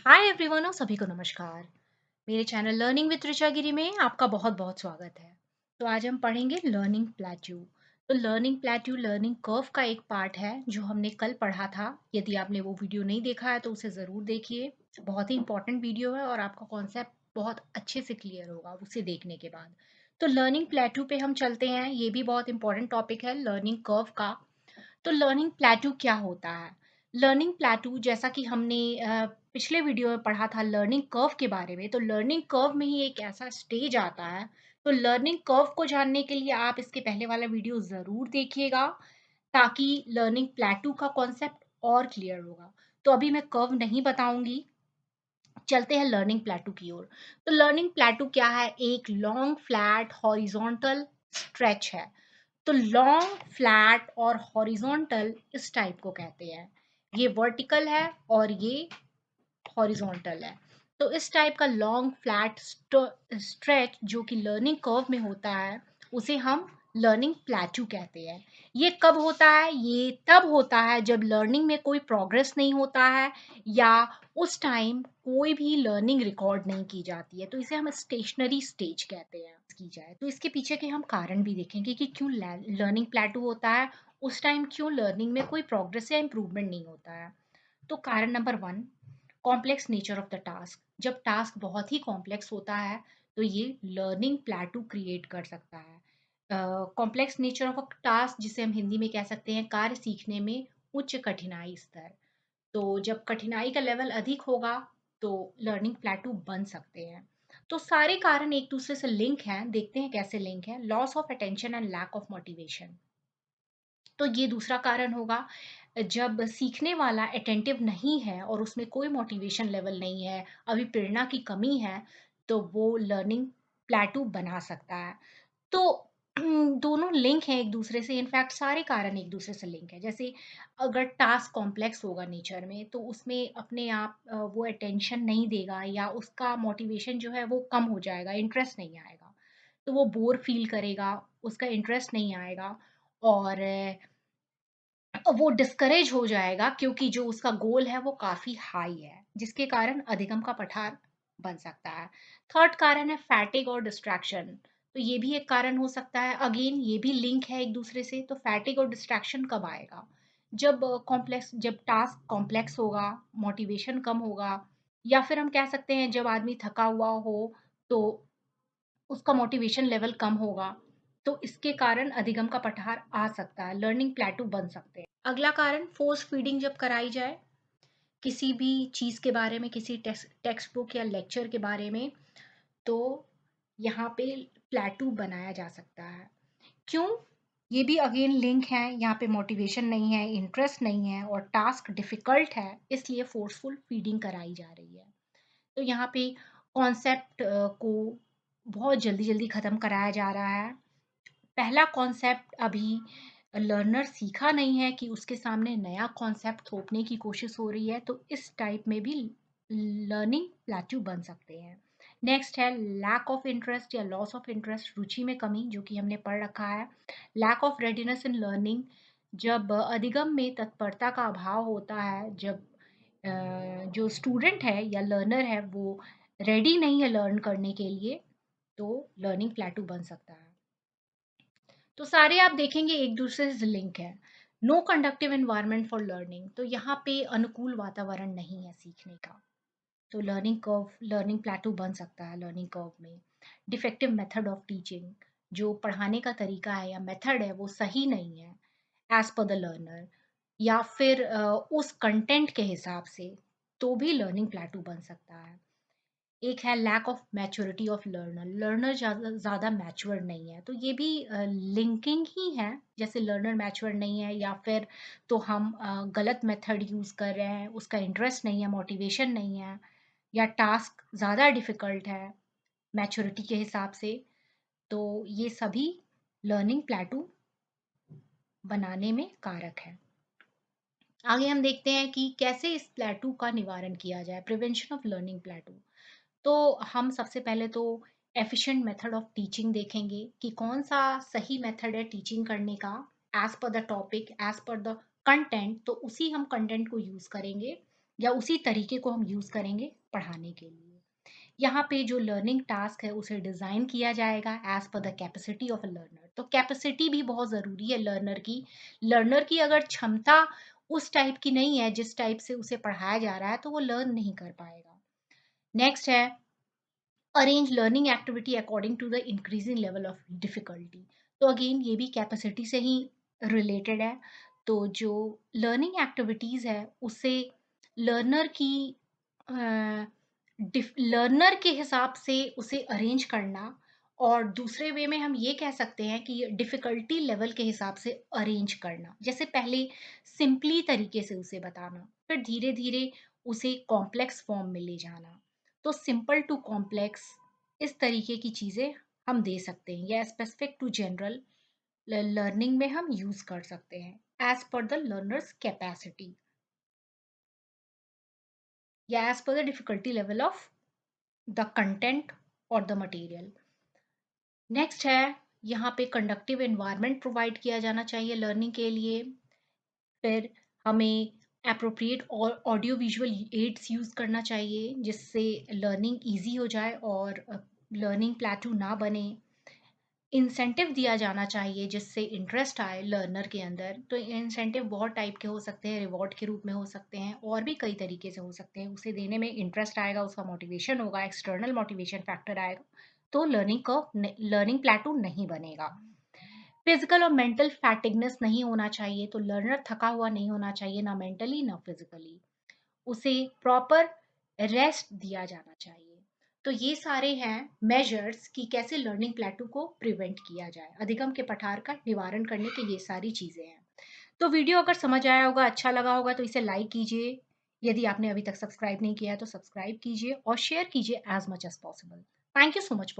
Hi everyone और सभी को नमस्कार। मेरे चैनल लर्निंग विद ऋचा गिरी में आपका बहुत बहुत स्वागत है। तो आज हम पढ़ेंगे लर्निंग प्लेट्यू। तो लर्निंग प्लेट्यू लर्निंग कर्व का एक पार्ट है जो हमने कल पढ़ा था। यदि आपने वो वीडियो नहीं देखा है तो उसे ज़रूर देखिए। बहुत ही इंपॉर्टेंट वीडियो है और आपका कॉन्सेप्ट बहुत अच्छे से क्लियर होगा उसे देखने के बाद। तो लर्निंग प्लेट्यू पे हम चलते हैं। ये भी बहुत इंपॉर्टेंट टॉपिक है लर्निंग कर्व का। तो लर्निंग प्लेट्यू क्या होता है? लर्निंग प्लेट्यू जैसा कि हमने पिछले वीडियो में पढ़ा था लर्निंग कर्व के बारे में, तो लर्निंग कर्व में ही एक ऐसा स्टेज आता है। तो लर्निंग कर्व को जानने के लिए आप इसके पहले वाला वीडियो ज़रूर देखिएगा ताकि लर्निंग प्लेट्यू का कॉन्सेप्ट और क्लियर होगा। तो अभी मैं कर्व नहीं बताऊंगी, चलते हैं लर्निंग प्लेट्यू की ओर। तो लर्निंग प्लेट्यू क्या है? एक लॉन्ग फ्लैट हॉरिजॉन्टल स्ट्रेच है। तो लॉन्ग फ्लैट और हॉरिजॉन्टल इस टाइप को कहते हैं। ये वर्टिकल है और ये हॉरिजॉन्टल है। तो इस टाइप का लॉन्ग फ्लैट स्ट्रेच जो कि लर्निंग कर्व में होता है उसे हम लर्निंग प्लेट्यू कहते हैं। ये कब होता है? ये तब होता है जब लर्निंग में कोई प्रोग्रेस नहीं होता है या उस टाइम कोई भी लर्निंग रिकॉर्ड नहीं की जाती है, तो इसे हम स्टेशनरी स्टेज कहते हैं। की जाए तो इसके पीछे के हम कारण भी देखेंगे कि क्यों लर्निंग प्लेट्यू होता है, उस टाइम क्यों लर्निंग में कोई प्रोग्रेस या इम्प्रूवमेंट नहीं होता है। तो कारण number one, complex nature of the task. जब टास्क बहुत ही कॉम्प्लेक्स होता है तो ये लर्निंग प्लेट्यू क्रिएट कर सकता है। Complex nature of a task जिसे हम हिंदी में कह सकते हैं कार्य सीखने में उच्च कठिनाई स्तर। तो जब कठिनाई का लेवल अधिक होगा तो लर्निंग प्लेट्यू बन सकते हैं। तो सारे कारण एक दूसरे से लिंक हैं, देखते हैं कैसे लिंक है। Loss of attention and lack of motivation, तो ये दूसरा कारण होगा। जब सीखने वाला अटेंटिव नहीं है और उसमें कोई मोटिवेशन लेवल नहीं है, अभी प्रेरणा की कमी है, तो वो लर्निंग प्लेट्यू बना सकता है। तो दोनों लिंक हैं एक दूसरे से, इनफैक्ट सारे कारण एक दूसरे से लिंक है। जैसे अगर टास्क कॉम्प्लेक्स होगा नेचर में तो उसमें अपने आप वो अटेंशन नहीं देगा या उसका मोटिवेशन जो है वो कम हो जाएगा, इंटरेस्ट नहीं आएगा। तो वो बोर फील करेगा, उसका इंटरेस्ट नहीं आएगा और वो डिस्करेज हो जाएगा क्योंकि जो उसका गोल है वो काफ़ी हाई है, जिसके कारण अधिगम का पठार बन सकता है। थर्ड कारण है फैटिग और डिस्ट्रैक्शन। तो ये भी एक कारण हो सकता है, अगेन ये भी लिंक है एक दूसरे से। तो फैटिग और डिस्ट्रैक्शन कब आएगा? जब टास्क कॉम्प्लेक्स होगा, मोटिवेशन कम होगा, या फिर हम कह सकते हैं जब आदमी थका हुआ हो तो उसका मोटिवेशन लेवल कम होगा। तो इसके कारण अधिगम का पठार आ सकता है, लर्निंग प्लेट्यू बन सकते हैं। अगला कारण फोर्स फीडिंग जब कराई जाए किसी भी चीज़ के बारे में, किसी टेक्स्ट बुक या लेक्चर के बारे में, तो यहाँ पे प्लेट्यू बनाया जा सकता है। क्यों? ये भी अगेन लिंक है। यहाँ पे मोटिवेशन नहीं है, इंटरेस्ट नहीं है और टास्क डिफिकल्ट है, इसलिए फोर्सफुल फीडिंग कराई जा रही है। तो यहाँ पे कॉन्सेप्ट को बहुत जल्दी जल्दी ख़त्म कराया जा रहा है। पहला कॉन्सेप्ट अभी लर्नर सीखा नहीं है कि उसके सामने नया कॉन्सेप्ट थोपने की कोशिश हो रही है, तो इस टाइप में भी लर्निंग प्लेट्यू बन सकते हैं। नेक्स्ट है लैक ऑफ इंटरेस्ट या लॉस ऑफ इंटरेस्ट, रुचि में कमी, जो कि हमने पढ़ रखा है। Lack of readiness in learning, जब अधिगम में तत्परता का अभाव होता है, जब जो स्टूडेंट है या लर्नर है वो रेडी नहीं है लर्न करने के लिए, तो लर्निंग प्लेट्यू बन सकता है। तो सारे आप देखेंगे एक दूसरे से लिंक है। No conductive environment for learning, तो यहाँ पे अनुकूल वातावरण नहीं है सीखने का, तो लर्निंग प्लेट्यू बन सकता है लर्निंग कर्व में। डिफेक्टिव मेथड ऑफ टीचिंग, जो पढ़ाने का तरीका है या मेथड है वो सही नहीं है एज पर द लर्नर, या फिर उस कंटेंट के हिसाब से, तो भी लर्निंग प्लेट्यू बन सकता है। एक है lack of maturity of learner, learner ज़्यादा मैच्योर नहीं है, तो ये भी लिंकिंग ही है। जैसे लर्नर मैच्योर नहीं है या फिर तो हम गलत मेथड यूज़ कर रहे हैं, उसका इंटरेस्ट नहीं है, मोटिवेशन नहीं है, या टास्क ज़्यादा डिफ़िकल्ट है मैच्योरिटी के हिसाब से, तो ये सभी लर्निंग प्लेट्यू बनाने में कारक है। आगे हम देखते हैं कि कैसे इस प्लेट्यू का निवारण किया जाए, प्रिवेंशन ऑफ लर्निंग प्लेट्यू। तो हम सबसे पहले तो एफिशिएंट मेथड ऑफ टीचिंग देखेंगे कि कौन सा सही मेथड है टीचिंग करने का, as per the topic, as per the content, तो उसी हम कंटेंट को यूज़ करेंगे या उसी तरीके को हम यूज़ करेंगे पढ़ाने के लिए। यहाँ पे जो लर्निंग टास्क है उसे डिज़ाइन किया जाएगा as per the capacity of a learner. तो कैपेसिटी भी बहुत ज़रूरी है लर्नर की। लर्नर की अगर क्षमता उस टाइप की नहीं है जिस टाइप से उसे पढ़ाया जा रहा है तो वो लर्न नहीं कर पाएगा। नेक्स्ट है arrange learning activity according to the increasing level of difficulty. तो अगेन ये भी कैपेसिटी से ही रिलेटेड है। तो जो लर्निंग एक्टिविटीज़ है उसे लर्नर की लर्नर के हिसाब से उसे अरेंज करना, और दूसरे वे में हम ये कह सकते हैं कि डिफ़िकल्टी लेवल के हिसाब से अरेंज करना। जैसे पहले सिंपली तरीके से उसे बताना, फिर धीरे-धीरे उसे कॉम्प्लेक्स फॉर्म में ले जाना। तो सिंपल टू कॉम्प्लेक्स इस तरीके की चीज़ें हम दे सकते हैं, या स्पेसिफिक टू जनरल लर्निंग में हम यूज़ कर सकते हैं as per the learners capacity या as per the difficulty level of the content और द मटेरियल। नेक्स्ट है यहाँ पे कंडक्टिव एनवायरनमेंट प्रोवाइड किया जाना चाहिए लर्निंग के लिए। फिर हमें एप्रोप्रिएट और ऑडियो विजुअल एड्स यूज़ करना चाहिए जिससे लर्निंग ईजी हो जाए और लर्निंग प्लेटू ना बने। इंसेंटिव दिया जाना चाहिए जिससे इंटरेस्ट आए लर्नर के अंदर। तो इंसेंटिव बहुत टाइप के हो सकते हैं, रिवॉर्ड के रूप में हो सकते हैं और भी कई तरीके से हो सकते हैं। उसे देने में इंटरेस्ट आएगा, उसका मोटिवेशन होगा, एक्सटर्नल मोटिवेशन फैक्टर आएगा, तो लर्निंग प्लेटू नहीं बनेगा। फिजिकल और मेंटल फैटिगनेस नहीं होना चाहिए, तो लर्नर थका हुआ नहीं होना चाहिए, ना मेंटली ना फिजिकली। उसे प्रॉपर रेस्ट दिया जाना चाहिए। तो ये सारे हैं मेजर्स कि कैसे लर्निंग प्लेटू को प्रिवेंट किया जाए। अधिगम के पठार का निवारण करने की ये सारी चीज़ें हैं। तो वीडियो अगर समझ आया होगा, अच्छा लगा होगा तो इसे लाइक कीजिए। यदि आपने अभी तक सब्सक्राइब नहीं किया है तो सब्सक्राइब कीजिए और शेयर कीजिए as much as possible. Thank you so much.